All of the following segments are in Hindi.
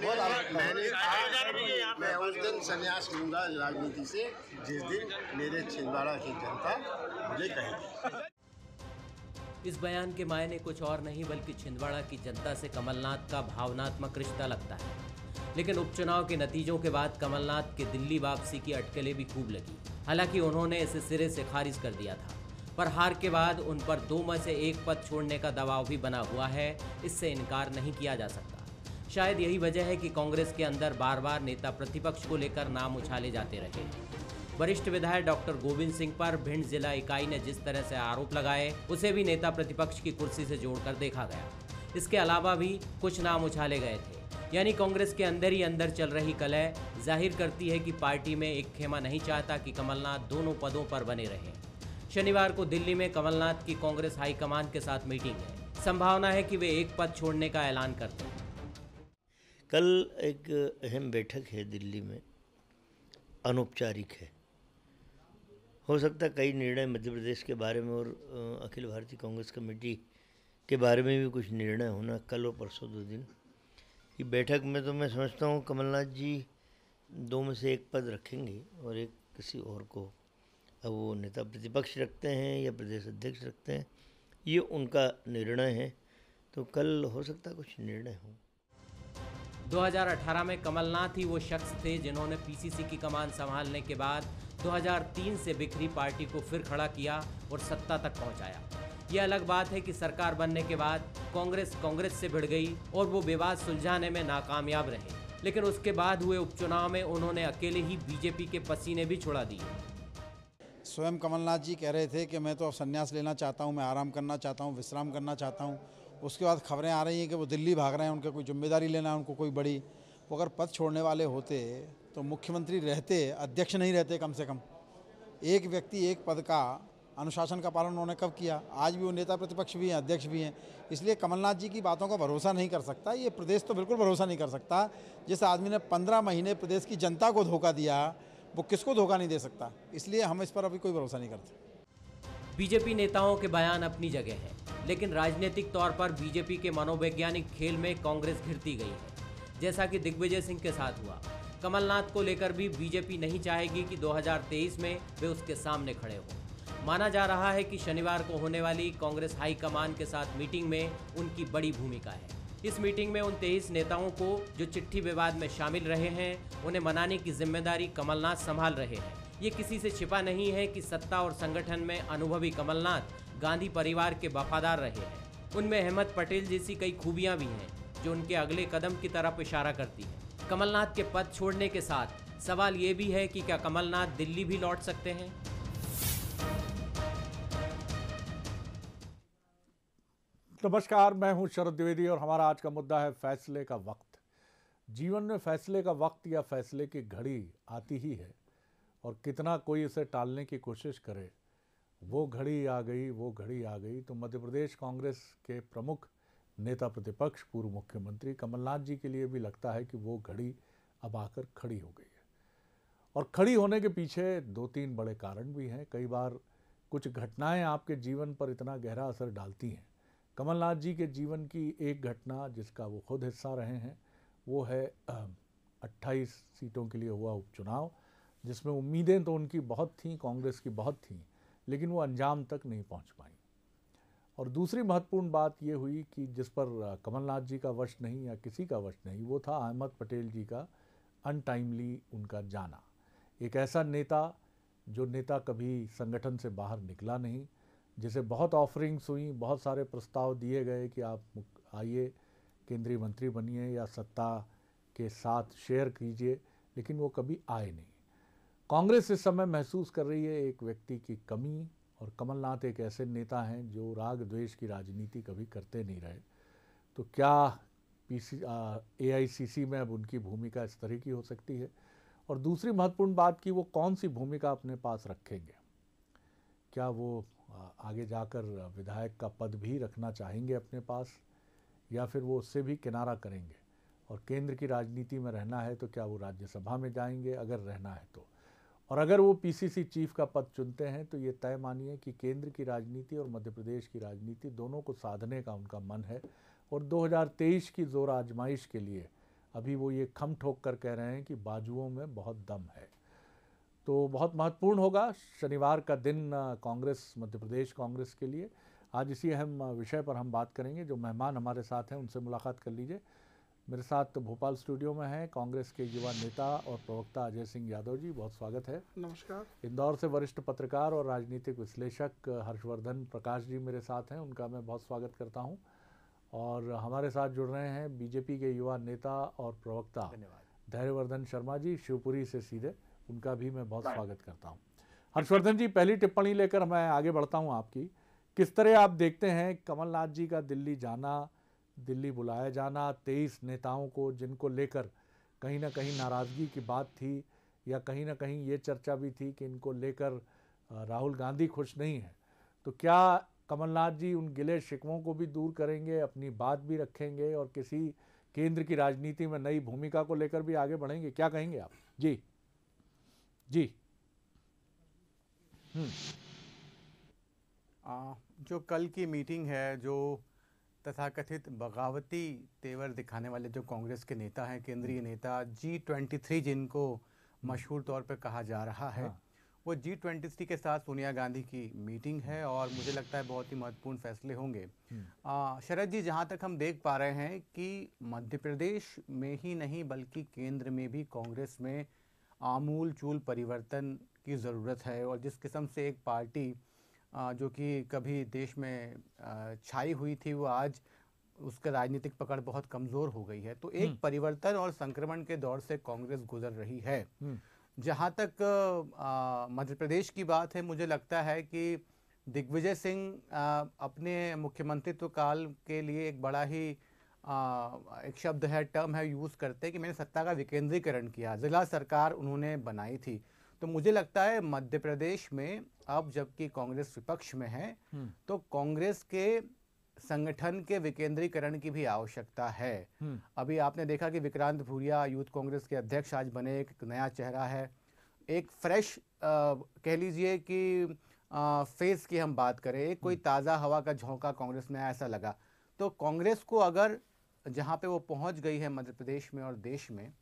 मैं उस दिन संन्यास लूंगा राजनीति से जिस दिन मेरे छिंदवाड़ा की जनता मुझे कहेगी। इस बयान के मायने कुछ और नहीं बल्कि छिंदवाड़ा की जनता से कमलनाथ का भावनात्मक रिश्ता लगता है। लेकिन उपचुनाव के नतीजों के बाद कमलनाथ के दिल्ली वापसी की अटकलें भी खूब लगी। हालांकि उन्होंने इसे सिरे से खारिज कर दिया था, पर हार के बाद उन पर 2 में से 1 पद छोड़ने का दबाव भी बना हुआ है। इससे इनकार नहीं किया जा सकता। शायद यही वजह है कि कांग्रेस के अंदर बार बार नेता प्रतिपक्ष को लेकर नाम उछाले जाते रहे। वरिष्ठ विधायक डॉक्टर गोविंद सिंह पर भिंड जिला इकाई ने जिस तरह से आरोप लगाए, उसे भी नेता प्रतिपक्ष की कुर्सी से जोड़कर देखा गया। इसके अलावा भी कुछ नाम उछाले गए थे। यानी कांग्रेस के अंदर ही अंदर चल रही कलह जाहिर करती है कि पार्टी में एक खेमा नहीं चाहता कि कमलनाथ दोनों पदों पर बने रहें। शनिवार को दिल्ली में कमलनाथ की कांग्रेस हाईकमान के साथ मीटिंग है। संभावना है कि वे 1 पद छोड़ने का ऐलान करते हैं। कल एक अहम बैठक है दिल्ली में, अनौपचारिक है। हो सकता है कई निर्णय मध्य प्रदेश के बारे में और अखिल भारतीय कांग्रेस कमेटी के बारे में भी कुछ निर्णय होना कल और परसों 2 दिन की बैठक में। तो मैं समझता हूँ कमलनाथ जी 2 में से 1 पद रखेंगे और एक किसी और को। अब वो नेता प्रतिपक्ष रखते हैं या प्रदेश अध्यक्ष रखते हैं, ये उनका निर्णय है। तो कल हो सकता है कुछ निर्णय हो। 2018 में कमलनाथ ही वो शख्स थे जिन्होंने पीसीसी की कमान संभालने के बाद 2003 से बिखरी पार्टी को फिर खड़ा किया और सत्ता तक पहुंचाया। ये अलग बात है कि सरकार बनने के बाद कांग्रेस से भिड़ गई और वो विवाद सुलझाने में नाकामयाब रहे। लेकिन उसके बाद हुए उपचुनाव में उन्होंने अकेले ही बीजेपी के पसीने भी छुड़ा दिए। स्वयं कमलनाथ जी कह रहे थे कि मैं तो अब संन्यास लेना चाहता हूं, मैं आराम करना चाहता हूं, विश्राम करना चाहता हूं। उसके बाद खबरें आ रही हैं कि वो दिल्ली भाग रहे हैं, उनके कोई जिम्मेदारी लेना है उनको कोई बड़ी। वो अगर पद छोड़ने वाले होते तो मुख्यमंत्री रहते, अध्यक्ष नहीं रहते। कम से कम एक व्यक्ति 1 पद का अनुशासन का पालन उन्होंने कब किया? आज भी वो नेता प्रतिपक्ष भी हैं, अध्यक्ष भी हैं। इसलिए कमलनाथ जी की बातों का भरोसा नहीं कर सकता ये प्रदेश, तो बिल्कुल भरोसा नहीं कर सकता। जिस आदमी ने 15 महीने प्रदेश की जनता को धोखा दिया, वो किसको धोखा नहीं दे सकता। इसलिए हम इस पर अभी कोई भरोसा नहीं करते। बीजेपी नेताओं के बयान अपनी जगह है, लेकिन राजनीतिक तौर पर बीजेपी के मनोवैज्ञानिक खेल में कांग्रेस घिरती गई है, जैसा कि दिग्विजय सिंह के साथ हुआ। कमलनाथ को लेकर भी बीजेपी नहीं चाहेगी कि 2023 में वे उसके सामने खड़े हों। माना जा रहा है कि शनिवार को होने वाली कांग्रेस हाईकमान के साथ मीटिंग में उनकी बड़ी भूमिका है। इस मीटिंग में उन 23 नेताओं को जो चिट्ठी विवाद में शामिल रहे हैं, उन्हें मनाने की जिम्मेदारी कमलनाथ संभाल रहे हैं। ये किसी से छिपा नहीं है कि सत्ता और संगठन में अनुभवी कमलनाथ गांधी परिवार के वफादार रहे हैं। उनमें अहमद पटेल जैसी कई खूबियां भी हैं जो उनके अगले कदम की तरफ इशारा करती हैं। कमलनाथ के पद छोड़ने के साथ सवाल ये भी है कि क्या कमलनाथ दिल्ली भी लौट सकते हैं? नमस्कार, मैं हूं शरद द्विवेदी और हमारा आज का मुद्दा है फैसले का वक्त। जीवन में फैसले का वक्त या फैसले की घड़ी आती ही है और कितना कोई इसे टालने की कोशिश करे, वो घड़ी आ गई, वो घड़ी आ गई। तो मध्य प्रदेश कांग्रेस के प्रमुख नेता प्रतिपक्ष पूर्व मुख्यमंत्री कमलनाथ जी के लिए भी लगता है कि वो घड़ी अब आकर खड़ी हो गई है। और खड़ी होने के पीछे 2-3 बड़े कारण भी हैं। कई बार कुछ घटनाएं आपके जीवन पर इतना गहरा असर डालती हैं। कमलनाथ जी के जीवन की एक घटना जिसका वो खुद हिस्सा रहे हैं, वो है 28 सीटों के लिए हुआ उपचुनाव, जिसमें उम्मीदें तो उनकी बहुत थीं, कांग्रेस की बहुत थीं, लेकिन वो अंजाम तक नहीं पहुंच पाई। और दूसरी महत्वपूर्ण बात ये हुई कि जिस पर कमलनाथ जी का वश नहीं या किसी का वश नहीं, वो था अहमद पटेल जी का अनटाइमली उनका जाना। एक ऐसा नेता जो नेता कभी संगठन से बाहर निकला नहीं, जिसे बहुत ऑफरिंग्स हुई, बहुत सारे प्रस्ताव दिए गए कि आप आइए केंद्रीय मंत्री बनिए या सत्ता के साथ शेयर कीजिए, लेकिन वो कभी आए नहीं। कांग्रेस इस समय महसूस कर रही है एक व्यक्ति की कमी, और कमलनाथ एक ऐसे नेता हैं जो राग द्वेष की राजनीति कभी करते नहीं रहे। तो क्या AICC में अब उनकी भूमिका इस तरह की हो सकती है? और दूसरी महत्वपूर्ण बात कि वो कौन सी भूमिका अपने पास रखेंगे। क्या वो आगे जाकर विधायक का पद भी रखना चाहेंगे अपने पास, या फिर वो उससे भी किनारा करेंगे और केंद्र की राजनीति में रहना है तो क्या वो राज्यसभा में जाएंगे अगर रहना है तो। और अगर वो PCC चीफ का पद चुनते हैं तो ये तय मानिए कि केंद्र की राजनीति और मध्य प्रदेश की राजनीति दोनों को साधने का उनका मन है और 2023 की जोर आजमाइश के लिए अभी वो ये खम ठोक कर कह रहे हैं कि बाजुओं में बहुत दम है। तो बहुत महत्वपूर्ण होगा शनिवार का दिन कांग्रेस, मध्य प्रदेश कांग्रेस के लिए। आज इसी अहम विषय पर हम बात करेंगे। जो मेहमान हमारे साथ हैं उनसे मुलाकात कर लीजिए। मेरे साथ भोपाल स्टूडियो में हैं कांग्रेस के युवा नेता और प्रवक्ता अजय सिंह यादव जी, बहुत स्वागत है। नमस्कार। इंदौर से वरिष्ठ पत्रकार और राजनीतिक विश्लेषक हर्षवर्धन प्रकाश जी मेरे साथ हैं, उनका मैं बहुत स्वागत करता हूं। और हमारे साथ जुड़ रहे हैं बीजेपी के युवा नेता और प्रवक्ता धैर्यवर्धन शर्मा जी, शिवपुरी से सीधे, उनका भी मैं बहुत स्वागत करता हूँ। हर्षवर्धन जी, पहली टिप्पणी लेकर मैं आगे बढ़ता हूँ आपकी। किस तरह आप देखते हैं कमलनाथ जी का दिल्ली जाना, दिल्ली बुलाया जाना 23 नेताओं को, जिनको लेकर कहीं ना कहीं नाराज़गी की बात थी या कहीं ना कहीं ये चर्चा भी थी कि इनको लेकर राहुल गांधी खुश नहीं है, तो क्या कमलनाथ जी उन गिले शिकवों को भी दूर करेंगे, अपनी बात भी रखेंगे और किसी केंद्र की राजनीति में नई भूमिका को लेकर भी आगे बढ़ेंगे? क्या कहेंगे आप? जी जी। जो कल की मीटिंग है, जो तथाकथित बगावती तेवर दिखाने वाले जो कांग्रेस के नेता हैं, केंद्रीय नेता G23 जिनको मशहूर तौर पर कहा जा रहा है, वो G23 के साथ सोनिया गांधी की मीटिंग है और मुझे लगता है बहुत ही महत्वपूर्ण फैसले होंगे। शरद जी, जहाँ तक हम देख पा रहे हैं कि मध्य प्रदेश में ही नहीं बल्कि केंद्र में भी कांग्रेस में आमूल चूल परिवर्तन की ज़रूरत है। और जिस किस्म से एक पार्टी जो कि कभी देश में छाई हुई थी, वो आज उसका राजनीतिक पकड़ बहुत कमज़ोर हो गई है। तो एक परिवर्तन और संक्रमण के दौर से कांग्रेस गुजर रही है। जहाँ तक मध्य प्रदेश की बात है, मुझे लगता है कि दिग्विजय सिंह अपने मुख्यमंत्रित्व काल के लिए एक बड़ा ही एक शब्द है, टर्म है, यूज़ करते हैं कि मैंने सत्ता का विकेंद्रीकरण किया, ज़िला सरकार उन्होंने बनाई थी। तो मुझे लगता है मध्य प्रदेश में अब जबकि कांग्रेस विपक्ष में है, तो कांग्रेस के संगठन के विकेंद्रीकरण की भी आवश्यकता है। अभी आपने देखा कि विक्रांत भूरिया यूथ कांग्रेस के अध्यक्ष आज बने, एक नया चेहरा है, एक फ्रेश कह लीजिए कि फेस की हम बात करें, कोई ताज़ा हवा का झोंका कांग्रेस में ऐसा लगा। तो कांग्रेस को अगर जहाँ पे वो पहुँच गई है मध्य प्रदेश में और देश में,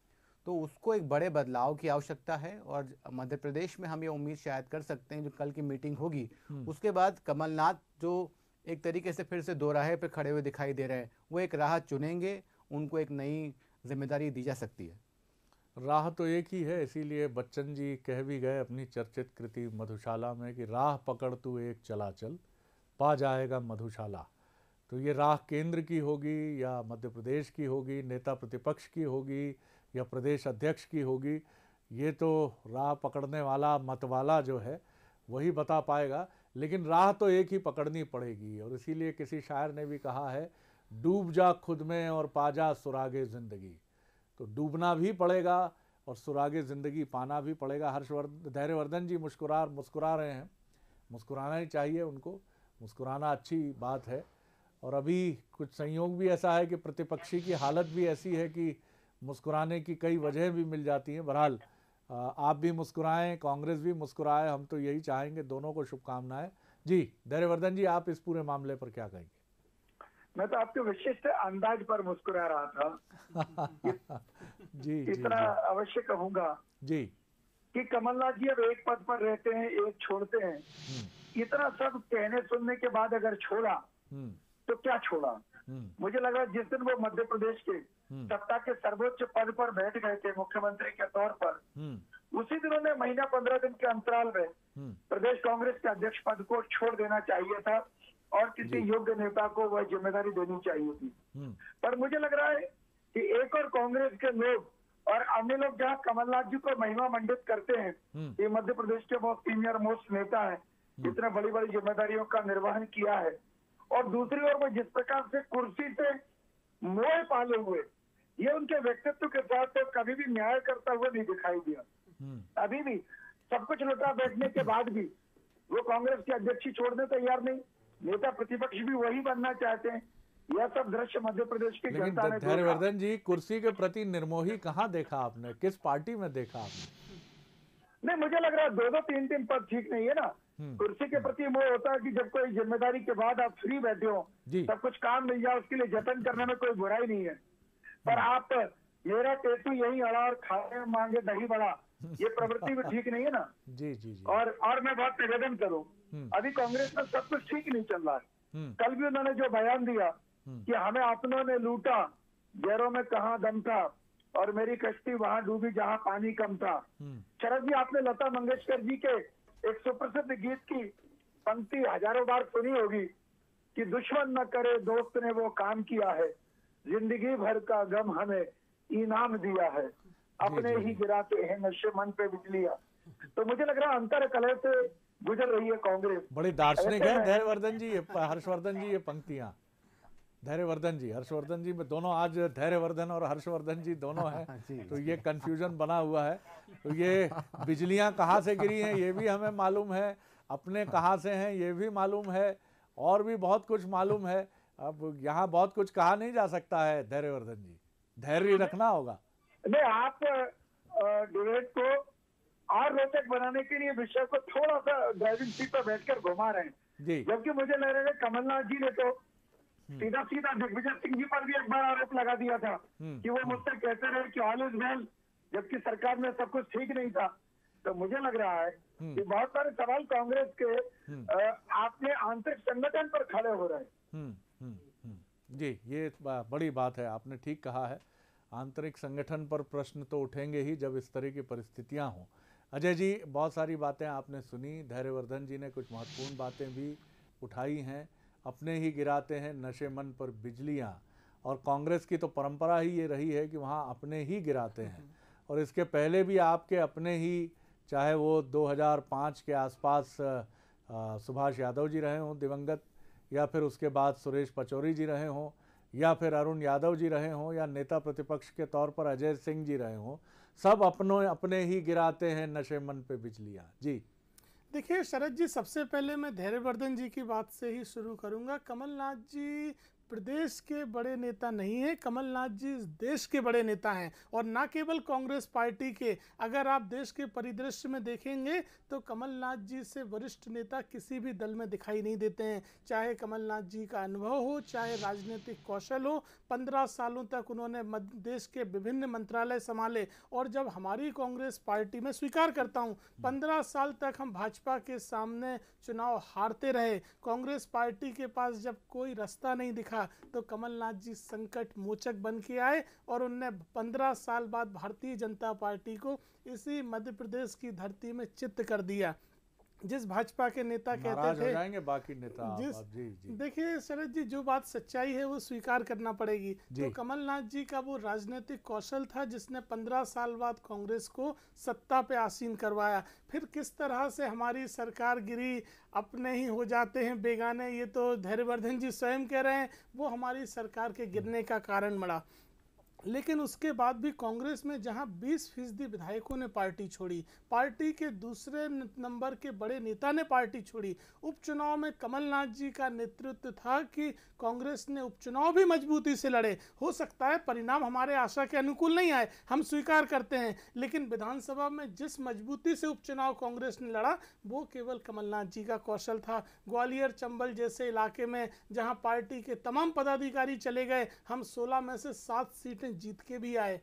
तो उसको एक बड़े बदलाव की आवश्यकता है। और मध्य प्रदेश में हम ये उम्मीद शायद कर सकते हैं, जो कल की मीटिंग होगी उसके बाद कमलनाथ जो एक तरीके से फिर से दोराहे पे खड़े हुए दिखाई दे रहे हैं, वो एक राह चुनेंगे, उनको एक नई जिम्मेदारी दी जा सकती है। राह तो एक ही है, इसीलिए बच्चन जी कह भी गए अपनी चर्चित कृति मधुशाला में कि राह पकड़ तू एक चला चल, पा जाएगा मधुशाला। तो ये राह केंद्र की होगी या मध्य प्रदेश की होगी, नेता प्रतिपक्ष की होगी या प्रदेश अध्यक्ष की होगी, ये तो राह पकड़ने वाला मतवाला जो है वही बता पाएगा। लेकिन राह तो एक ही पकड़नी पड़ेगी। और इसीलिए किसी शायर ने भी कहा है, डूब जा खुद में और पा जा सुरागे ज़िंदगी। तो डूबना भी पड़ेगा और सुरागे ज़िंदगी पाना भी पड़ेगा। धैर्यवर्धन जी मुस्कुरा रहे हैं, मुस्कुराना ही चाहिए उनको, मुस्कुराना अच्छी बात है। और अभी कुछ संयोग भी ऐसा है कि प्रतिपक्षी की हालत भी ऐसी है कि मुस्कुराने की कई वजह भी मिल जाती हैं। बहरहाल आप भी मुस्कुराएं, कांग्रेस भी मुस्कुराए, हम तो यही चाहेंगे, दोनों को शुभकामनाएं। जी धैर्यवर्धन जी, आप इस पूरे मामले पर क्या कहेंगे? मैं तो आपके विशिष्ट अंदाज पर मुस्कुरा रहा था। जी इतना अवश्य कहूंगा जी कि कमलनाथ जी अब एक पद पर रहते हैं, एक छोड़ते हैं। इतना सब कहने सुनने के बाद अगर छोड़ा तो क्या छोड़ा? मुझे लग रहा है जिस दिन वो मध्य प्रदेश के सत्ता के सर्वोच्च पद पर बैठ गए थे मुख्यमंत्री के तौर पर, उसी दिन उन्हें महीना 15 दिन के अंतराल में प्रदेश कांग्रेस के अध्यक्ष पद को छोड़ देना चाहिए था और किसी योग्य नेता को वह जिम्मेदारी देनी चाहिए थी। पर मुझे लग रहा है कि एक और कांग्रेस के लोग और अन्य लोग जहाँ कमलनाथ जी को महिमा मंडित करते हैं, ये मध्य प्रदेश के बहुत सीनियर मोस्ट नेता है, जितने बड़ी बड़ी जिम्मेदारियों का निर्वहन किया है, और दूसरी ओर वो जिस प्रकार से कुर्सी से मोह पाले हुए, ये उनके व्यक्तित्व के साथ तो कभी भी न्याय करता हुआ नहीं दिखाई दिया। अभी भी सब कुछ लुटा बैठने के बाद भी वो कांग्रेस के अध्यक्ष छोड़ने तैयार नहीं, नेता प्रतिपक्ष भी वही बनना चाहते हैं। यह सब दृश्य मध्य प्रदेश की जनता ने। धैर्यवर्धन जी, कुर्सी के प्रति निर्मोही कहाँ देखा आपने, किस पार्टी में देखा आपने? नहीं, मुझे लग रहा है 2-2, 3-3 पद ठीक नहीं है ना। कुर्सी के प्रति मोह होता है कि जब कोई जिम्मेदारी के बाद आप फ्री बैठे हो, सब कुछ काम मिल जाए, उसके लिए जतन करने में कोई बुराई नहीं है। पर आप मेरा टेटू यही अड़ा और खाने मांगे दही बड़ा, ये प्रवृत्ति भी ठीक नहीं है ना। जी जी जी। और मैं बहुत निवेदन करूं, अभी कांग्रेस में सब कुछ ठीक नहीं चल रहा है। कल भी उन्होंने जो बयान दिया कि हमें अपनों ने लूटा, गैरों में कहाँ दम था, और मेरी कश्ती वहां डूबी जहां पानी कम था। शरद जी, आपने लता मंगेशकर जी के एक सुप्रसिद्ध गीत की पंक्ति हजारों बार सुनी होगी कि दुश्मन न करे दोस्त ने वो काम किया है, जिंदगी भर का गम हमें इनाम दिया है, अपने ही गिराते हैं नशे मन पे बिजलियां। तो मुझे लग रहा है अंतर कलह से गुजर रही है कांग्रेस। बड़ी दार्शनिक है धैर्यवर्धन जी, हर्षवर्धन जी, ये पंक्तियां। धैर्यवर्धन जी, हर्षवर्धन जी में दोनों, आज धैर्यवर्धन और हर्षवर्धन जी दोनों हैं, तो ये कंफ्यूजन बना हुआ है। तो ये बिजलियां कहाँ से गिरी हैं ये भी हमें मालूम है, अपने कहाँ से हैं ये भी मालूम है, और भी बहुत कुछ मालूम है। अब यहाँ बहुत कुछ कहा नहीं जा सकता है धैर्यवर्धन जी, धैर्य रखना होगा। नहीं, आप डिबेट को और रोचक बनाने के लिए विषय को थोड़ा सा ड्राइविंग सीट पर बैठकर घुमा रहे हैं जी। जबकि मुझे लग रहा है कमलनाथ जी ने तो सीधा सीधा दिग्विजय सिंह जी पर भी एक बार आरोप लगा दिया था कि वो मुझसे कहते रहे कि ऑल इज वेल, जबकि सरकार में सब कुछ ठीक नहीं था। तो मुझे लग रहा है कि बहुत सारे सवाल कांग्रेस के अपने आंतरिक संगठन पर खड़े हो रहे हैं। जी, ये बड़ी बात है, आपने ठीक कहा है। आंतरिक संगठन पर प्रश्न तो उठेंगे ही जब इस तरह की परिस्थितियां हों। अजय जी, बहुत सारी बातें आपने सुनी, धैर्यवर्धन जी ने कुछ महत्वपूर्ण बातें भी उठाई हैं। अपने ही गिराते हैं नशे मन पर बिजलियां, और कांग्रेस की तो परंपरा ही ये रही है कि वहाँ अपने ही गिराते हैं। और इसके पहले भी आपके अपने ही, चाहे वो 2005 के आसपास सुभाष यादव जी रहे हों दिवंगत, या फिर उसके बाद सुरेश पचौरी जी रहे हों, या फिर अरुण यादव जी रहे हों, या नेता प्रतिपक्ष के तौर पर अजय सिंह जी रहे हों, सब अपने ही गिराते हैं नशे मन पे बिजलियां। जी देखिए शरद जी, सबसे पहले मैं धैर्यवर्धन जी की बात से ही शुरू करूंगा। कमलनाथ जी प्रदेश के बड़े नेता नहीं हैं, कमलनाथ जी देश के बड़े नेता हैं, और ना केवल कांग्रेस पार्टी के। अगर आप देश के परिदृश्य में देखेंगे तो कमलनाथ जी से वरिष्ठ नेता किसी भी दल में दिखाई नहीं देते हैं, चाहे कमलनाथ जी का अनुभव हो, चाहे राजनीतिक कौशल हो। 15 सालों तक उन्होंने देश के विभिन्न मंत्रालय संभाले, और जब हमारी कांग्रेस पार्टी में, स्वीकार करता हूं, 15 साल तक हम भाजपा के सामने चुनाव हारते रहे, कांग्रेस पार्टी के पास जब कोई रास्ता नहीं दिखा तो कमलनाथ जी संकट मोचक बन के आए, और उनने 15 साल बाद भारतीय जनता पार्टी को इसी मध्य प्रदेश की धरती में चित्त कर दिया। जिस भाजपा के नेता कहते थे, हो जाएंगे बाकी नेता, जी। देखिए शरद जी, जो बात सच्चाई है वो स्वीकार करना पड़ेगी। तो कमलनाथ जी का वो राजनीतिक कौशल था जिसने 15 साल बाद कांग्रेस को सत्ता पे आसीन करवाया। फिर किस तरह से हमारी सरकार गिरी, अपने ही हो जाते हैं बेगाने, ये तो धैर्यवर्धन जी स्वयं कह रहे हैं, वो हमारी सरकार के गिरने का कारण बना। लेकिन उसके बाद भी कांग्रेस में जहां 20% विधायकों ने पार्टी छोड़ी, पार्टी के दूसरे नंबर के बड़े नेता ने पार्टी छोड़ी, उपचुनाव में कमलनाथ जी का नेतृत्व था कि कांग्रेस ने उपचुनाव भी मजबूती से लड़े। हो सकता है परिणाम हमारे आशा के अनुकूल नहीं आए, हम स्वीकार करते हैं, लेकिन विधानसभा में जिस मजबूती से उपचुनाव कांग्रेस ने लड़ा वो केवल कमलनाथ जी का कौशल था। ग्वालियर चंबल जैसे इलाके में जहां पार्टी के तमाम पदाधिकारी चले गए, हम 16 में से 7 सीटें जीत के भी आए,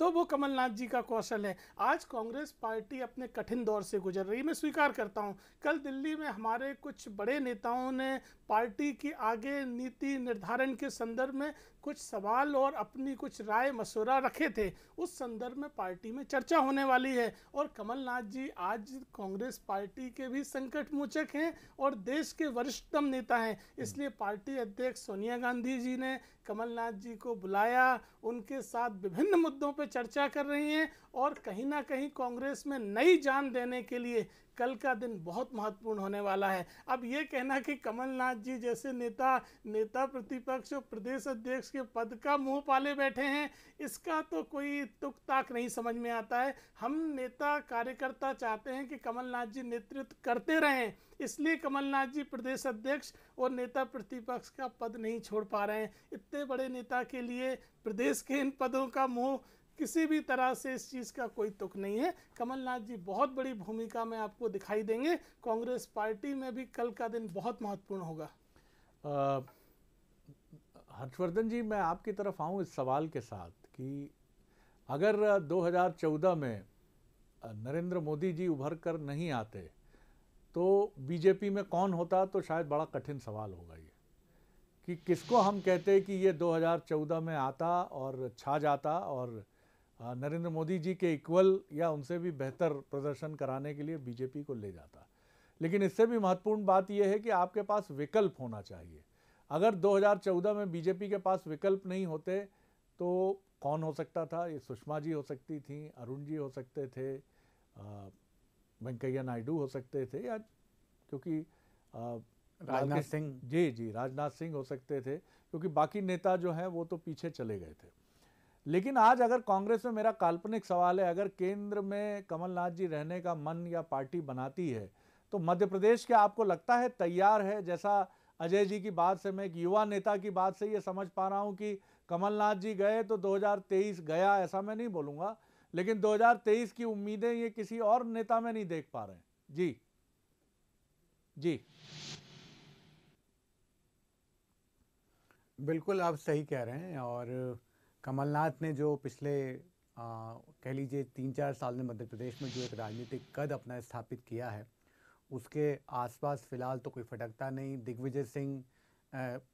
तो वो कमलनाथ जी का कौशल है। आज कांग्रेस पार्टी अपने कठिन दौर से गुजर रही है, मैं स्वीकार करता हूं। कल दिल्ली में हमारे कुछ बड़े नेताओं ने पार्टी की आगे नीति निर्धारण के संदर्भ में कुछ सवाल और अपनी कुछ राय मशवरा रखे थे, उस संदर्भ में पार्टी में चर्चा होने वाली है। और कमलनाथ जी आज कांग्रेस पार्टी के भी संकट मोचक हैं और देश के वरिष्ठतम नेता हैं, इसलिए पार्टी अध्यक्ष सोनिया गांधी जी ने कमलनाथ जी को बुलाया, उनके साथ विभिन्न मुद्दों पर चर्चा कर रही हैं, और कहीं ना कहीं कांग्रेस में नई जान देने के लिए कल का दिन बहुत महत्वपूर्ण होने वाला है। अब ये कहना कि कमलनाथ जी जैसे नेता प्रतिपक्ष और प्रदेश अध्यक्ष के पद का मुंह पाले बैठे हैं, इसका तो कोई तुक ताक नहीं समझ में आता है। हम नेता कार्यकर्ता चाहते हैं कि कमलनाथ जी नेतृत्व करते रहें, इसलिए कमलनाथ जी प्रदेश अध्यक्ष और नेता प्रतिपक्ष का पद नहीं छोड़ पा रहे हैं। इतने बड़े नेता के लिए प्रदेश के इन पदों का मुंह किसी भी तरह से, इस चीज़ का कोई तुक नहीं है। कमलनाथ जी बहुत बड़ी भूमिका में आपको दिखाई देंगे, कांग्रेस पार्टी में भी कल का दिन बहुत महत्वपूर्ण होगा। हर्षवर्धन जी, मैं आपकी तरफ आऊँ इस सवाल के साथ कि अगर 2014 में नरेंद्र मोदी जी उभर कर नहीं आते तो बीजेपी में कौन होता, तो शायद बड़ा कठिन सवाल होगा ये कि किसको हम कहते कि ये 2014 में आता और छा जाता और नरेंद्र मोदी जी के इक्वल या उनसे भी बेहतर प्रदर्शन कराने के लिए बीजेपी को ले जाता। लेकिन इससे भी महत्वपूर्ण बात यह है कि आपके पास विकल्प होना चाहिए। अगर 2014 में बीजेपी के पास विकल्प नहीं होते तो कौन हो सकता था? ये सुषमा जी हो सकती थी, अरुण जी हो सकते थे, वेंकैया नायडू हो सकते थे, या क्योंकि राजनाथ सिंह, जी राजनाथ सिंह हो सकते थे, क्योंकि बाकी नेता जो हैं वो तो पीछे चले गए थे। लेकिन आज अगर कांग्रेस में, मेरा काल्पनिक सवाल है, अगर केंद्र में कमलनाथ जी रहने का मन या पार्टी बनाती है तो मध्य प्रदेश क्या आपको लगता है तैयार है? जैसा अजय जी की बात से, मैं एक युवा नेता की बात से ये समझ पा रहा हूं कि कमलनाथ जी गए तो 2023 गया, ऐसा मैं नहीं बोलूंगा, लेकिन 2023 की उम्मीदें ये किसी और नेता में नहीं देख पा रहे हैं। जी बिल्कुल आप सही कह रहे हैं। और कमलनाथ ने जो पिछले कह लीजिए 3-4 साल में मध्य प्रदेश में जो एक राजनीतिक कद अपना स्थापित किया है, उसके आसपास फ़िलहाल तो कोई फटकता नहीं। दिग्विजय सिंह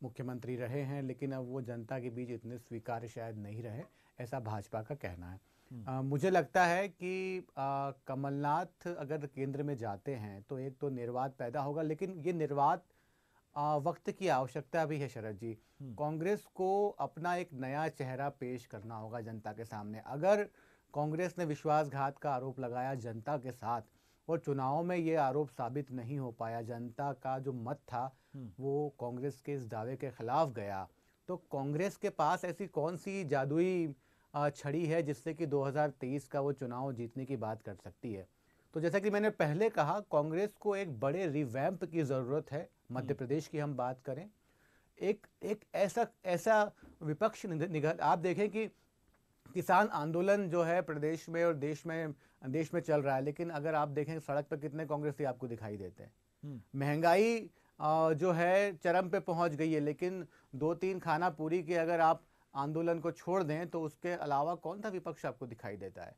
मुख्यमंत्री रहे हैं, लेकिन अब वो जनता के बीच इतने स्वीकार्य शायद नहीं रहे, ऐसा भाजपा का कहना है। मुझे लगता है कि कमलनाथ अगर केंद्र में जाते हैं तो एक तो निर्वात पैदा होगा, लेकिन ये निर्वात वक्त की आवश्यकता भी है शरद जी। कांग्रेस को अपना एक नया चेहरा पेश करना होगा जनता के सामने। अगर कांग्रेस ने विश्वासघात का आरोप लगाया जनता के साथ और चुनाव में ये आरोप साबित नहीं हो पाया, जनता का जो मत था वो कांग्रेस के इस दावे के खिलाफ गया, तो कांग्रेस के पास ऐसी कौन सी जादुई छड़ी है जिससे कि 2023 का वो चुनाव जीतने की बात कर सकती है? तो जैसा कि मैंने पहले कहा, कांग्रेस को एक बड़े रिवैम्प की ज़रूरत है। मध्य प्रदेश की हम बात करें, एक ऐसा विपक्ष निगल, आप देखें कि किसान आंदोलन जो है प्रदेश में और देश में चल रहा है, लेकिन अगर आप देखें सड़क पर कितने कांग्रेसी आपको दिखाई देते हैं। महंगाई जो है चरम पे पहुंच गई है, लेकिन 2-3 खाना पूरी के अगर आप आंदोलन को छोड़ दें तो उसके अलावा कौन सा विपक्ष आपको दिखाई देता है?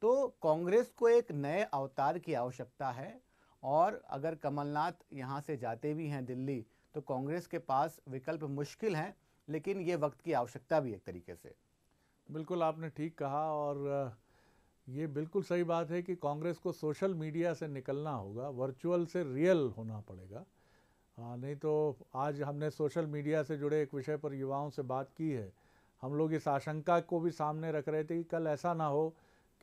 तो कांग्रेस को एक नए अवतार की आवश्यकता है, और अगर कमलनाथ यहाँ से जाते भी हैं दिल्ली तो कांग्रेस के पास विकल्प मुश्किल हैं, लेकिन ये वक्त की आवश्यकता भी एक तरीके से। बिल्कुल आपने ठीक कहा, और ये बिल्कुल सही बात है कि कांग्रेस को सोशल मीडिया से निकलना होगा, वर्चुअल से रियल होना पड़ेगा। नहीं तो आज हमने सोशल मीडिया से जुड़े एक विषय पर युवाओं से बात की है। हम लोग इस आशंका को भी सामने रख रहे थे कि कल ऐसा ना हो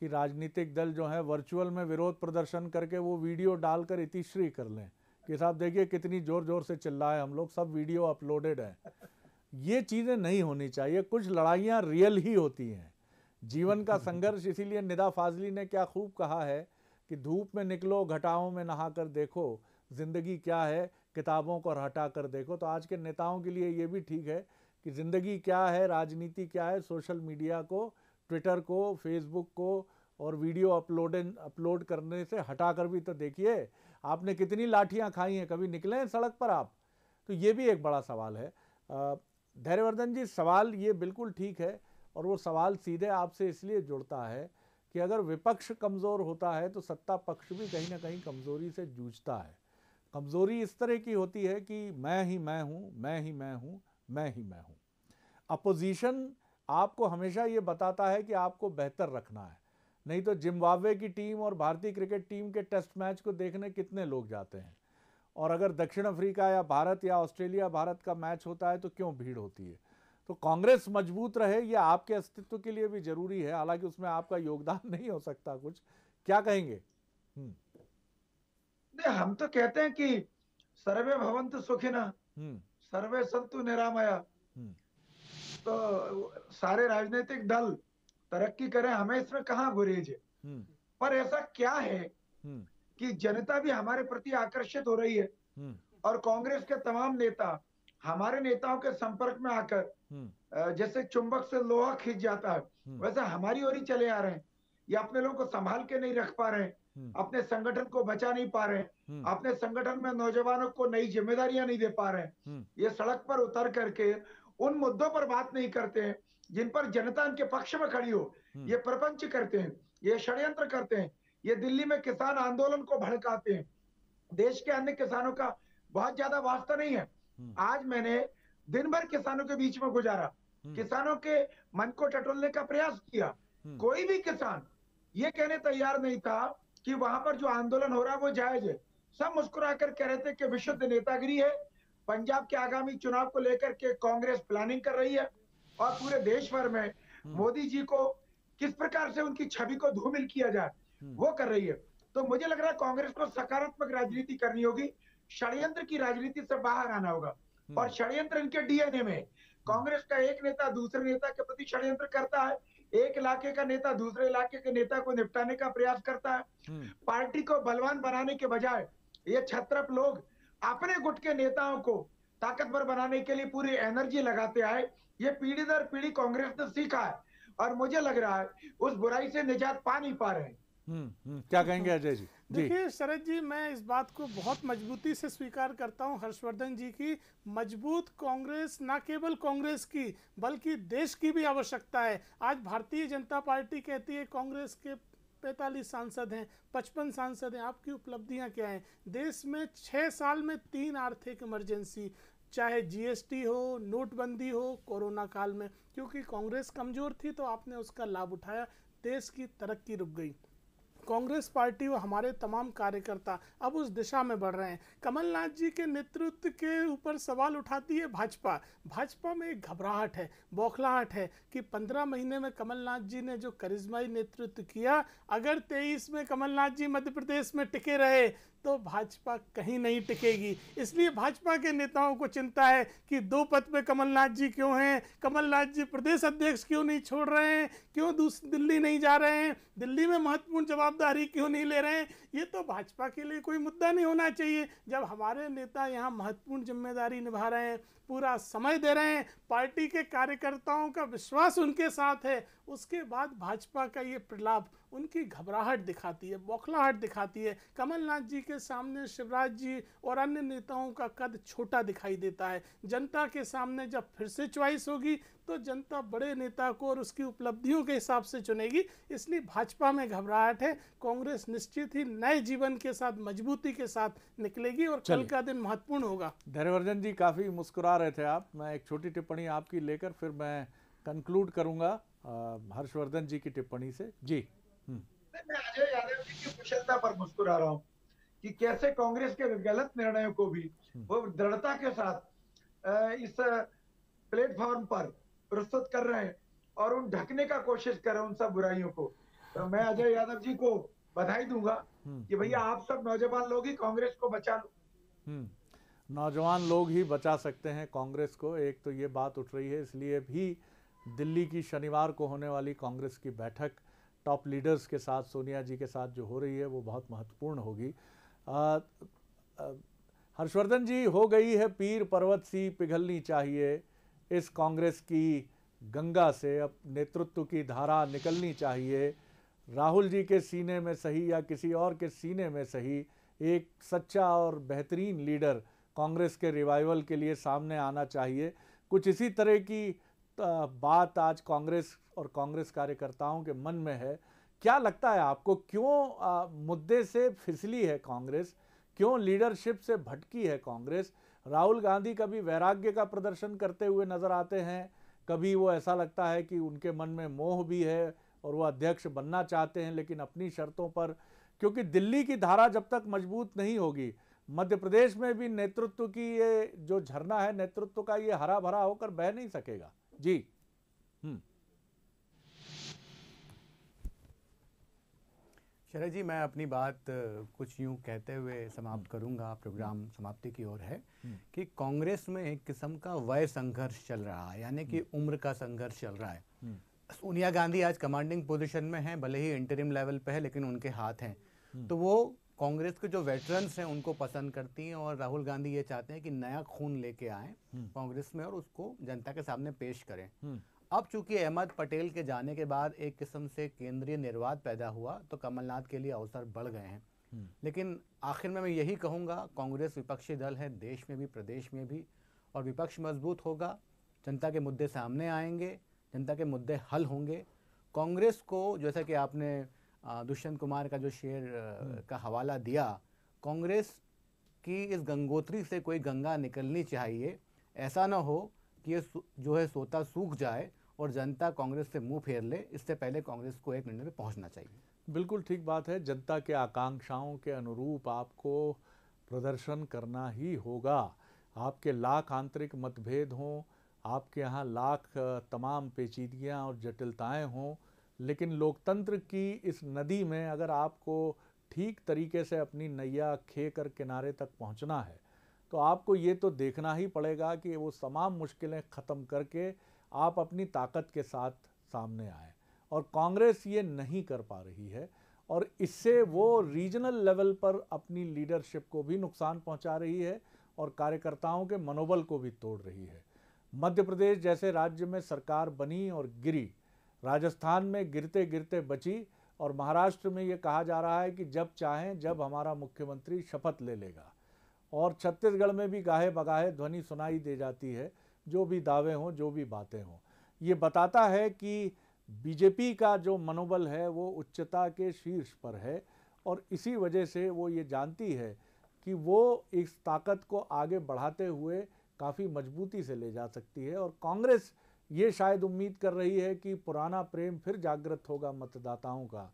कि राजनीतिक दल जो है वर्चुअल में विरोध प्रदर्शन करके वो वीडियो डालकर इतिश्री कर लें कि साहब देखिए कितनी ज़ोर ज़ोर से चिल्लाए हम लोग, सब वीडियो अपलोडेड है। ये चीज़ें नहीं होनी चाहिए। कुछ लड़ाइयाँ रियल ही होती हैं, जीवन का संघर्ष। इसीलिए निदा फाजली ने क्या खूब कहा है कि धूप में निकलो, घटाओं में नहा कर देखो, ज़िंदगी क्या है किताबों को हटा कर देखो। तो आज के नेताओं के लिए ये भी ठीक है कि ज़िंदगी क्या है, राजनीति क्या है, सोशल मीडिया को, ट्विटर को, फेसबुक को और वीडियो अपलोड करने से हटा कर भी तो देखिए आपने कितनी लाठियां खाई हैं। कभी निकले हैं सड़क पर आप? तो ये भी एक बड़ा सवाल है। धैर्यवर्धन जी, सवाल ये बिल्कुल ठीक है, और वो सवाल सीधे आपसे इसलिए जुड़ता है कि अगर विपक्ष कमज़ोर होता है तो सत्ता पक्ष भी कहीं ना कहीं कमज़ोरी से जूझता है। कमज़ोरी इस तरह की होती है कि मैं ही मैं हूँ, मैं ही मैं हूँ, मैं ही मैं हूँ। अपोजिशन आपको हमेशा ये बताता है कि आपको बेहतर रखना है, नहीं तो जिम्बाब्वे की टीम और भारतीय क्रिकेट टीम के टेस्ट मैच को देखने कितने लोग जाते हैं, और अगर दक्षिण अफ्रीका या भारत या ऑस्ट्रेलिया भारत का मैच होता है तो क्यों भीड़ होती है। तो कांग्रेस मजबूत रहे, ये आपके अस्तित्व के लिए भी जरूरी है, हालांकि उसमें आपका योगदान नहीं हो सकता कुछ। क्या कहेंगे? हम तो कहते हैं कि सर्वे भवन्तु सुखिनः, सर्वे सन्तु निरामया। तो सारे राजनीतिक दल तरक्की करें, हमें इसमें कहाँ गुरेज है। पर ऐसा क्या है कि जनता भी हमारे प्रति आकर्षित हो रही है, और कांग्रेस के तमाम नेता हमारे नेताओं के संपर्क में आकर जैसे चुंबक से लोहा खींच जाता है, वैसे हमारी ओर ही चले आ रहे हैं। ये अपने लोगों को संभाल के नहीं रख पा रहे हैं, अपने संगठन को बचा नहीं पा रहे हैं, अपने संगठन में नौजवानों को नई जिम्मेदारियां नहीं दे पा रहे हैं। ये सड़क पर उतर करके उन मुद्दों पर बात नहीं करते हैं जिन पर जनता इनके पक्ष में खड़ी हो। ये प्रपंच करते हैं, ये षड्यंत्र करते हैं, ये दिल्ली में किसान आंदोलन को भड़काते हैं। देश के अन्य किसानों का बहुत ज्यादा वास्ता नहीं है। आज मैंने दिन भर किसानों के बीच में गुजारा, किसानों के मन को टटोलने का प्रयास किया। कोई भी किसान ये कहने तैयार नहीं था कि वहां पर जो आंदोलन हो रहा है वो जायज है। सब मुस्कुराकर कह रहे थे कि विशुद्ध नेतागिरी है, पंजाब के आगामी चुनाव को लेकर के कांग्रेस प्लानिंग कर रही है और पूरे देश भर में मोदी जी को किस प्रकार से उनकी छवि को धूमिल किया जाए वो कर रही है। तो मुझे लग रहा है कांग्रेस को सकारात्मक राजनीति करनी होगी, षड्यंत्र की राजनीति से बाहर आना होगा। और षड्यंत्र इनके डीएनए में, कांग्रेस का एक नेता दूसरे नेता के प्रति षड्यंत्र करता है, एक इलाके का नेता दूसरे इलाके के नेता को निपटाने का प्रयास करता है। पार्टी को बलवान बनाने के बजाय ये छत्रप लोग अपने गुट के नेताओं को ताकतवर बनाने के लिए पूरी एनर्जी लगाते आए। ये पीढ़ी दर पीढ़ी कांग्रेस ने सीखा है और मुझे लग रहा है उस बुराई से निजात पा नहीं पा रहे हैं। क्या कहेंगे अजय जी? देखिए शरद जी, मैं इस बात को बहुत मजबूती से स्वीकार करता हूं हर्षवर्धन जी की मजबूत कांग्रेस न केवल कांग्रेस की बल्कि देश की भी आवश्यकता है। आज भारतीय जनता पार्टी कहती है कांग्रेस के 45 सांसद हैं, 55 सांसद हैं। आपकी उपलब्धियां क्या हैं? देश में 6 साल में 3 आर्थिक इमरजेंसी, चाहे जीएसटी हो, नोटबंदी हो, कोरोना काल में, क्योंकि कांग्रेस कमजोर थी तो आपने उसका लाभ उठाया, देश की तरक्की रुक गई। कांग्रेस पार्टी व हमारे तमाम कार्यकर्ता अब उस दिशा में बढ़ रहे हैं। कमलनाथ जी के नेतृत्व के ऊपर सवाल उठाती है भाजपा। भाजपा में एक घबराहट है, बौखलाहट है कि 15 महीने में कमलनाथ जी ने जो करिश्माई नेतृत्व किया, अगर 23 में कमलनाथ जी मध्य प्रदेश में टिके रहे तो भाजपा कहीं नहीं टिकेगी। इसलिए भाजपा के नेताओं को चिंता है कि 2 पद पे कमलनाथ जी क्यों हैं, कमलनाथ जी प्रदेश अध्यक्ष क्यों नहीं छोड़ रहे हैं, क्यों दिल्ली नहीं जा रहे हैं, दिल्ली में महत्वपूर्ण जवाबदारी क्यों नहीं ले रहे हैं। ये तो भाजपा के लिए कोई मुद्दा नहीं होना चाहिए। जब हमारे नेता यहाँ महत्वपूर्ण जिम्मेदारी निभा रहे हैं, पूरा समय दे रहे हैं, पार्टी के कार्यकर्ताओं का विश्वास उनके साथ है, उसके बाद भाजपा का ये प्रलाप उनकी घबराहट दिखाती है, बौखलाहट दिखाती है। कमलनाथ जी के सामने शिवराज जी और अन्य नेताओं का कद छोटा दिखाई देता है। जनता के सामने जब फिर से चॉइस होगी तो जनता बड़े नेता को और उसकी उपलब्धियों के हिसाब से चुनेगी। इसलिए भाजपा में घबराहट है। कांग्रेस निश्चित ही नए जीवन के साथ, मजबूती के साथ निकलेगी और कल का दिन महत्वपूर्ण होगा। धैर्यवर्धन जी, काफ़ी मुस्कुरा रहे थे आप। मैं एक छोटी टिप्पणी आपकी लेकर फिर मैं कंक्लूड करूंगा हर्षवर्धन जी की टिप्पणी से। जी। मैं अजय यादव जी की कुशलता पर मुस्कुरा रहा हूँ कि कैसे कांग्रेस के गलत निर्णयों को भी वो दृढ़ता के साथ इस प्लेटफॉर्म पर प्रस्तुत कर रहे हैं और उन ढकने का कोशिश कर रहे हैं उन सब बुराइयों को। तो मैं अजय यादव जी को बधाई दूंगा कि भैया आप सब नौजवान लोग ही कांग्रेस को बचा लो। नौजवान लोग ही बचा सकते हैं कांग्रेस को, एक तो ये बात उठ रही है। इसलिए भी दिल्ली की शनिवार को होने वाली कांग्रेस की बैठक टॉप लीडर्स के साथ, सोनिया जी के साथ जो हो रही है वो बहुत महत्वपूर्ण होगी। हर्षवर्धन जी, हो गई है पीर पर्वत सी पिघलनी चाहिए, इस कांग्रेस की गंगा से अब नेतृत्व की धारा निकलनी चाहिए। राहुल जी के सीने में सही या किसी और के सीने में सही एक सच्चा और बेहतरीन लीडर कांग्रेस के रिवाइवल के लिए सामने आना चाहिए। कुछ इसी तरह की बात आज कांग्रेस और कांग्रेस कार्यकर्ताओं के मन में है। क्या लगता है आपको, क्यों मुद्दे से फिसली है कांग्रेस, क्यों लीडरशिप से भटकी है कांग्रेस? राहुल गांधी कभी वैराग्य का प्रदर्शन करते हुए नजर आते हैं, कभी वो ऐसा लगता है कि उनके मन में मोह भी है और वो अध्यक्ष बनना चाहते हैं लेकिन अपनी शर्तों पर, क्योंकि दिल्ली की धारा जब तक मजबूत नहीं होगी, मध्य प्रदेश में भी नेतृत्व की ये जो झरना है नेतृत्व का, ये हरा भरा होकर बह नहीं सकेगा। जी। शरद जी, मैं अपनी बात कुछ यूं कहते हुए समाप्त करूंगा, प्रोग्राम समाप्ति की ओर है, कि कांग्रेस में एक किस्म का वय संघर्ष चल रहा है, यानी कि उम्र का संघर्ष चल रहा है। सोनिया गांधी आज कमांडिंग पोजीशन में है, भले ही इंटरिम लेवल पे है लेकिन उनके हाथ हैं, तो वो कांग्रेस के जो वेटरन्स हैं उनको पसंद करती हैं और राहुल गांधी ये चाहते हैं कि नया खून लेके आए कांग्रेस में और उसको जनता के सामने पेश करें। अब चूंकि अहमद पटेल के जाने के बाद एक किस्म से केंद्रीय निर्वात पैदा हुआ तो कमलनाथ के लिए अवसर बढ़ गए हैं। लेकिन आखिर में मैं यही कहूँगा, कांग्रेस विपक्षी दल है देश में भी प्रदेश में भी, और विपक्ष मजबूत होगा, जनता के मुद्दे सामने आएंगे, जनता के मुद्दे हल होंगे, कांग्रेस को, जैसा कि आपने दुष्यंत कुमार का जो शेर का हवाला दिया, कांग्रेस की इस गंगोत्री से कोई गंगा निकलनी चाहिए। ऐसा ना हो कि ये जो है सोता सूख जाए और जनता कांग्रेस से मुंह फेर ले। इससे पहले कांग्रेस को एक निर्णय पे पहुंचना चाहिए। बिल्कुल ठीक बात है। जनता के आकांक्षाओं के अनुरूप आपको प्रदर्शन करना ही होगा। आपके लाख आंतरिक मतभेद हों, आपके यहाँ लाख तमाम पेचीदगियाँ और जटिलताएं हों, लेकिन लोकतंत्र की इस नदी में अगर आपको ठीक तरीके से अपनी नैया खे कर किनारे तक पहुँचना है तो आपको ये तो देखना ही पड़ेगा कि वो तमाम मुश्किलें ख़त्म करके आप अपनी ताकत के साथ सामने आएँ। और कांग्रेस ये नहीं कर पा रही है और इससे वो रीजनल लेवल पर अपनी लीडरशिप को भी नुकसान पहुंचा रही है और कार्यकर्ताओं के मनोबल को भी तोड़ रही है। मध्य प्रदेश जैसे राज्य में सरकार बनी और गिरी, राजस्थान में गिरते गिरते बची, और महाराष्ट्र में ये कहा जा रहा है कि जब चाहें जब हमारा मुख्यमंत्री शपथ ले लेगा, और छत्तीसगढ़ में भी गाहे बगाहे ध्वनि सुनाई दे जाती है। जो भी दावे हों, जो भी बातें हों, ये बताता है कि बीजेपी का जो मनोबल है वो उच्चता के शीर्ष पर है और इसी वजह से वो ये जानती है कि वो इस ताकत को आगे बढ़ाते हुए काफ़ी मजबूती से ले जा सकती है। और कांग्रेस ये शायद उम्मीद कर रही है कि पुराना प्रेम फिर जागृत होगा मतदाताओं का,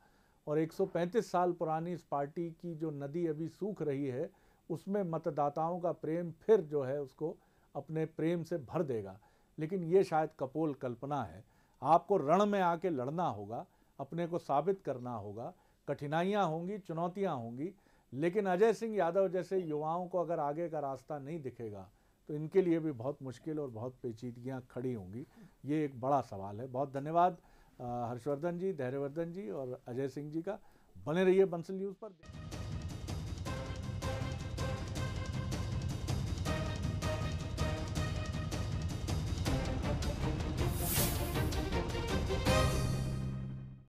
और 135 साल पुरानी इस पार्टी की जो नदी अभी सूख रही है उसमें मतदाताओं का प्रेम फिर जो है उसको अपने प्रेम से भर देगा। लेकिन ये शायद कपोल कल्पना है। आपको रण में आके लड़ना होगा, अपने को साबित करना होगा, कठिनाइयाँ होंगी, चुनौतियाँ होंगी, लेकिन अजय सिंह यादव जैसे युवाओं को अगर आगे का रास्ता नहीं दिखेगा तो इनके लिए भी बहुत मुश्किल और बहुत पेचीदगियाँ खड़ी होंगी। ये एक बड़ा सवाल है। बहुत धन्यवाद हर्षवर्धन जी, धैर्यवर्धन जी और अजय सिंह जी का। बने रहिए बंसल न्यूज़ पर।